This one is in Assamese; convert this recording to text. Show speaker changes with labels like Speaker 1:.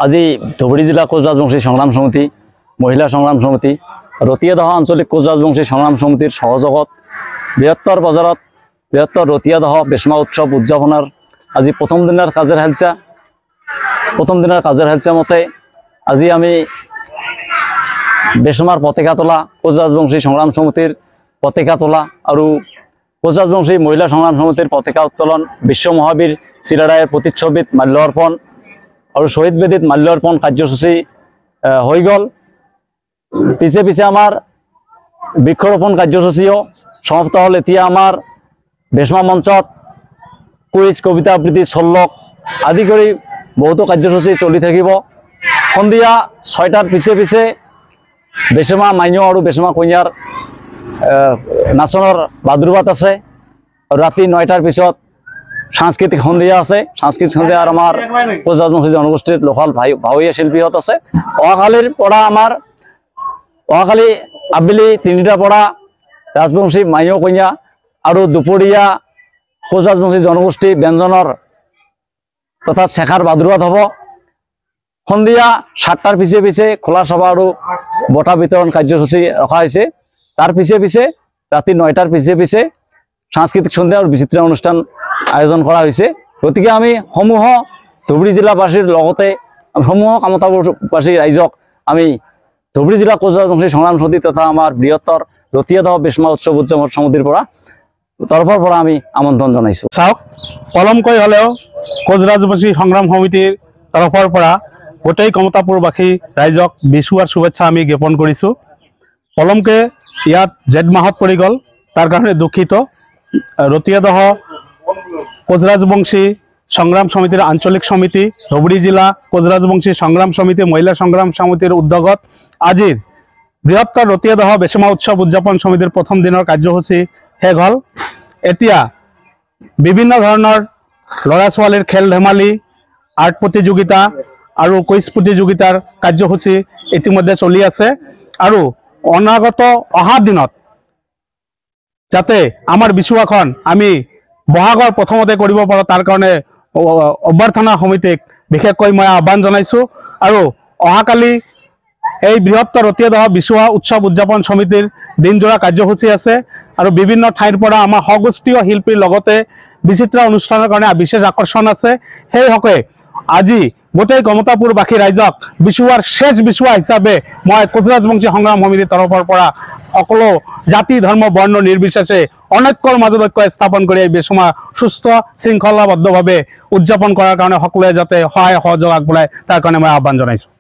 Speaker 1: আজি ধুবুৰী জিলা কোচ ৰাজবংশী সংগ্ৰাম সমিতি, মহিলা সংগ্ৰাম সমিতি, ৰতিয়াদহ আঞ্চলিক কোচ ৰাজবংশী সংগ্ৰাম সমিতিৰ সহযোগত বৃহত্তৰ বজাৰত বৃহত্তৰ ৰতিয়াদহ বেচমা উৎসৱ উদযাপনৰ আজি প্ৰথম দিনৰ কাজৰ হেলচা মতে আজি আমি বেচমাৰ পতাকা তোলা, কোচ ৰাজবংশী সংগ্ৰাম সমিতিৰ পতাকা তোলা আৰু কোচ ৰাজবংশী মহিলা সংগ্ৰাম সমিতিৰ পতাকা উত্তোলন, বিশ্ব মহাবীৰ চিৰাৰায়ৰ প্ৰতিচ্ছবিত মাল্য অৰ্পণ আৰু শহীদ বেদীত মাল্য অৰ্পণ কাৰ্যসূচী হৈ গ'ল। পিছে আমাৰ বৃক্ষৰোপণ কাৰ্যসূচীও সমাপ্ত হ'ল। এতিয়া আমাৰ বেচমা মঞ্চত কুইজ, কবিতা আবৃত্তি, চল্লক আদি কৰি বহুতো কাৰ্যসূচী চলি থাকিব। সন্ধিয়া 6টাৰ পিছে বেচমা মাইনো আৰু বেচমা কইনাৰ নাচনৰ বাদুৰবাত আছে। ৰাতি 9টাৰ পিছত সাংস্কৃতিক সন্ধিয়া আছে। সাংস্কৃতিক সন্ধিয়াৰ আমাৰ কোচ ৰাজবংশী জনগোষ্ঠীৰ লোকাল ভাৱৰীয়া শিল্পীহঁত আছে। অহাকালি আবেলি 3টাৰ পৰা ৰাজবংশী মাইনো কইনা আৰু দুপৰীয়া কোচ ৰাজবংশী জনগোষ্ঠী ব্যঞ্জনৰ তথা চেখাৰ বাদুৰবাত হ'ব। সন্ধিয়া 7টাৰ পিছে খোলা সভা আৰু বঁটা বিতৰণ কাৰ্যসূচী ৰখা হৈছে। তাৰ পিছে ৰাতি 9টাৰ পিছে সাংস্কৃতিক সন্ধ্যা আৰু বিচিত্ৰ অনুষ্ঠান আয়োজন কৰা হৈছে। গতিকে আমি সমূহ ধুবুৰী জিলাবাসীৰ লগতে সমূহ কামতাপুৰবাসী ৰাইজক আমি ধুবুৰী জিলা কোচ ৰাজবংশী সংগ্ৰাম সমিতি তথা আমাৰ বৃহত্তৰ ৰতিয়াদহ বেচমা উৎসৱ উদযাপন সমিতিৰ তৰফৰ পৰা আমি আমন্ত্ৰণ জনাইছোঁ।
Speaker 2: চাওক, পলমকৈ হ'লেও কোচ ৰাজবংশী সংগ্ৰাম সমিতিৰ তৰফৰ পৰা গোটেই কমতাপুৰবাসী ৰাইজক বিচুৱাৰ শুভেচ্ছা আমি জ্ঞাপন কৰিছোঁ। পলমকৈ ইয়াত জেঠ মাহত পৰি গ'ল, তাৰ কাৰণে দুখিত। ৰতিয়াদহ কোচ ৰাজবংশী সংগ্ৰাম সমিতিৰ আঞ্চলিক সমিতি, ধুবুৰী জিলা কোচ ৰাজবংশী সংগ্ৰাম সমিতি, মহিলা সংগ্ৰাম সমিতিৰ উদ্যোগত আজিৰ বৃহত্তৰ ৰতিয়াদহ বেচমা উৎসৱ উদযাপন সমিতিৰ প্ৰথম দিনৰ কাৰ্যসূচী শেষ হ'ল। এতিয়া বিভিন্ন ধৰণৰ ল'ৰা ছোৱালীৰ খেল ধেমালি, আৰ্ট প্ৰতিযোগিতা আৰু কুইজ প্ৰতিযোগিতাৰ কাৰ্যসূচী ইতিমধ্যে চলি আছে। আৰু অনাগত অহা দিনত যাতে আমাৰ বিচুৱাখন আমি বহাগৰ প্ৰথমতে কৰিব পাৰোঁ, তাৰ কাৰণে অভ্যৰ্থনা সমিতিক বিশেষকৈ মই আহ্বান জনাইছোঁ। আৰু অহাকালি এই বৃহত্তৰ ৰতিয়াদহ বিচুৱা উৎসৱ উদযাপন সমিতিৰ দিনজোৰা কাৰ্যসূচী আছে আৰু বিভিন্ন ঠাইৰ পৰা আমাৰ স্বগোষ্ঠীয় শিল্পীৰ লগতে বিচিত্ৰ অনুষ্ঠানৰ কাৰণে বিশেষ আকৰ্ষণ আছে। সেই হকে আজি গোটেই কমতাপুৰবাসী ৰাইজক বিচুৱাৰ শেষ বিচুৱা হিচাপে মই কোচ ৰাজবংশী সংগ্ৰাম সমিতিৰ তৰফৰ পৰা সকলো জাতি ধৰ্ম বৰ্ণ নিৰ্বিশেষে অনৈক্যৰ মাজত ঐক্য স্থাপন কৰি এই বেচমা সুস্থ শৃংখলাবদ্ধভাৱে উদযাপন কৰাৰ কাৰণে সকলোৱে যাতে সহায় সহযোগ আগবঢ়ায় তাৰ কাৰণে মই আহ্বান জনাইছোঁ।